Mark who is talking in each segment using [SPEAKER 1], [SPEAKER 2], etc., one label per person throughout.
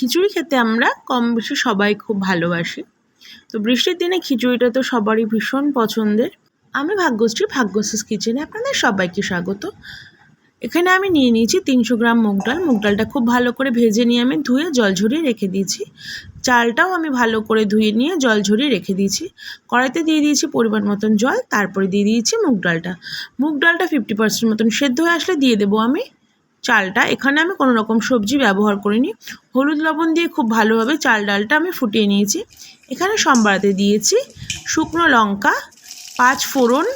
[SPEAKER 1] খিচুড়ি খেতে আমরা কম বেশি সবাই খুব ভালোবাসি। তো বৃষ্টির দিনে খিচুড়িটা তো সবারই ভীষণ পছন্দের। আমি ভাগ্যশ্রীর কিচেনে আপনাদের সবাইকে স্বাগত। এখানে আমি নিয়ে নিয়েছি 300 গ্রাম মুগ ডাল। মুগ ডালটা খুব ভালো করে ভেজে নিয়ে আমি ধুয়ে জল ঝরিয়ে রেখে দিয়েছি। চালটাও আমি ভালো করে ধুয়ে নিয়ে জল ঝরিয়ে রেখে দিয়েছি। কড়াইতে দিয়ে দিয়েছি পরিমাণ মতন জল, তারপরে দিয়ে দিয়েছি মুগ ডালটা। মুগ ডালটা 50% মতন সেদ্ধ হয়ে আসলে দিয়ে দেবো আমি চালটা। এখানে আমি কোনো রকম সবজি ব্যবহার করিনি। হলুদ লবণ দিয়ে খুব ভালোভাবে চাল ডালটা আমি ফুটিয়ে নিয়েছি। এখানে সম্বারাতে দিয়েছি শুকনো লঙ্কা, 5 ফোড়ন,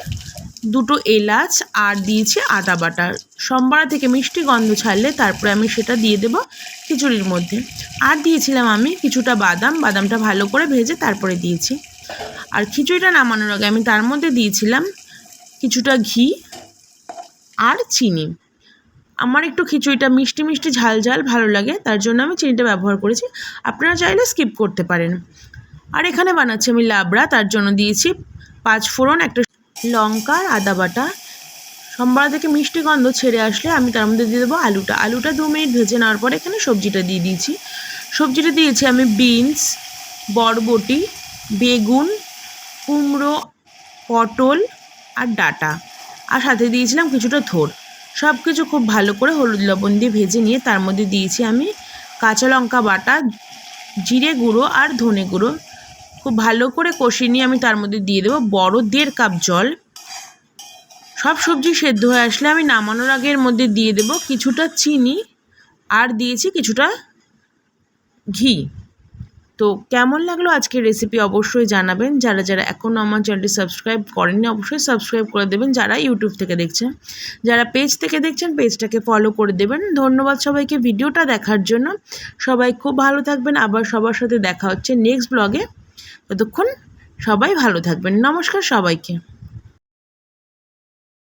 [SPEAKER 1] 2টো এলাচ আর দিয়েছি আদা বাটা। সম্বারা থেকে মিষ্টি গন্ধ ছাড়লে তারপরে আমি সেটা দিয়ে দেব খিচুড়ির মধ্যে। আর দিয়েছিলাম আমি কিছুটা বাদামটা ভালো করে ভেজে তারপরে দিয়েছি। আর খিচুড়িটা নামানোর আগে আমি তার মধ্যে দিয়েছিলাম কিছুটা ঘি আর চিনি। আমার একটু খিচুড়িটা মিষ্টি মিষ্টি ঝাল ঝাল ভালো লাগে, তার জন্য আমি চিনিটা ব্যবহার করেছি। আপনারা চাইলে স্কিপ করতে পারেন। আর এখানে বানাচ্ছি আমি লাবড়া, তার জন্য দিয়েছি 5 ফোড়ন, একটা লঙ্কা আর আদা বাটা। সম্বারা থেকে মিষ্টি গন্ধ ছেড়ে আসলে আমি তার মধ্যে দিয়ে দেবো আলুটা 2 মিনিট ভেজে নেওয়ার পরে এখানে সবজিটা দিয়ে দিয়েছি। সবজিটা দিয়েছি আমি বিনস, বরবটি, বেগুন, কুমড়ো, পটল আর ডাঁটা, আর সাথে দিয়েছিলাম কিছুটা থোড়। সব কিছু খুব ভালো করে হলুদ লবণ দিয়ে ভেজে নিয়ে তার মধ্যে দিয়েছি আমি কাঁচা লঙ্কা বাটা, জিরে গুঁড়ো আর ধনে গুঁড়ো। খুব ভালো করে কষিয়ে নিয়ে আমি তার মধ্যে দিয়ে দেবো বড় 1.5 কাপ জল। সব সবজি সেদ্ধ হয়ে আসলে আমি নামানোর আগে এর মধ্যে দিয়ে দেবো কিছুটা চিনি আর দিয়েছি কিছুটা ঘি। তো কেমন লাগলো আজকের রেসিপি অবশ্যই জানাবেন। যারা এখনও আমার চ্যানেলটি সাবস্ক্রাইব করেননি অবশ্যই সাবস্ক্রাইব করে দেবেন। যারা ইউটিউব থেকে দেখছেন, যারা পেজ থেকে দেখছেন পেজটাকে ফলো করে দেবেন। ধন্যবাদ সবাইকে ভিডিওটা দেখার জন্য। সবাই খুব ভালো থাকবেন। আবার সবার সাথে দেখা হচ্ছে নেক্সট ব্লগে। ততক্ষণ সবাই ভালো থাকবেন। নমস্কার সবাইকে।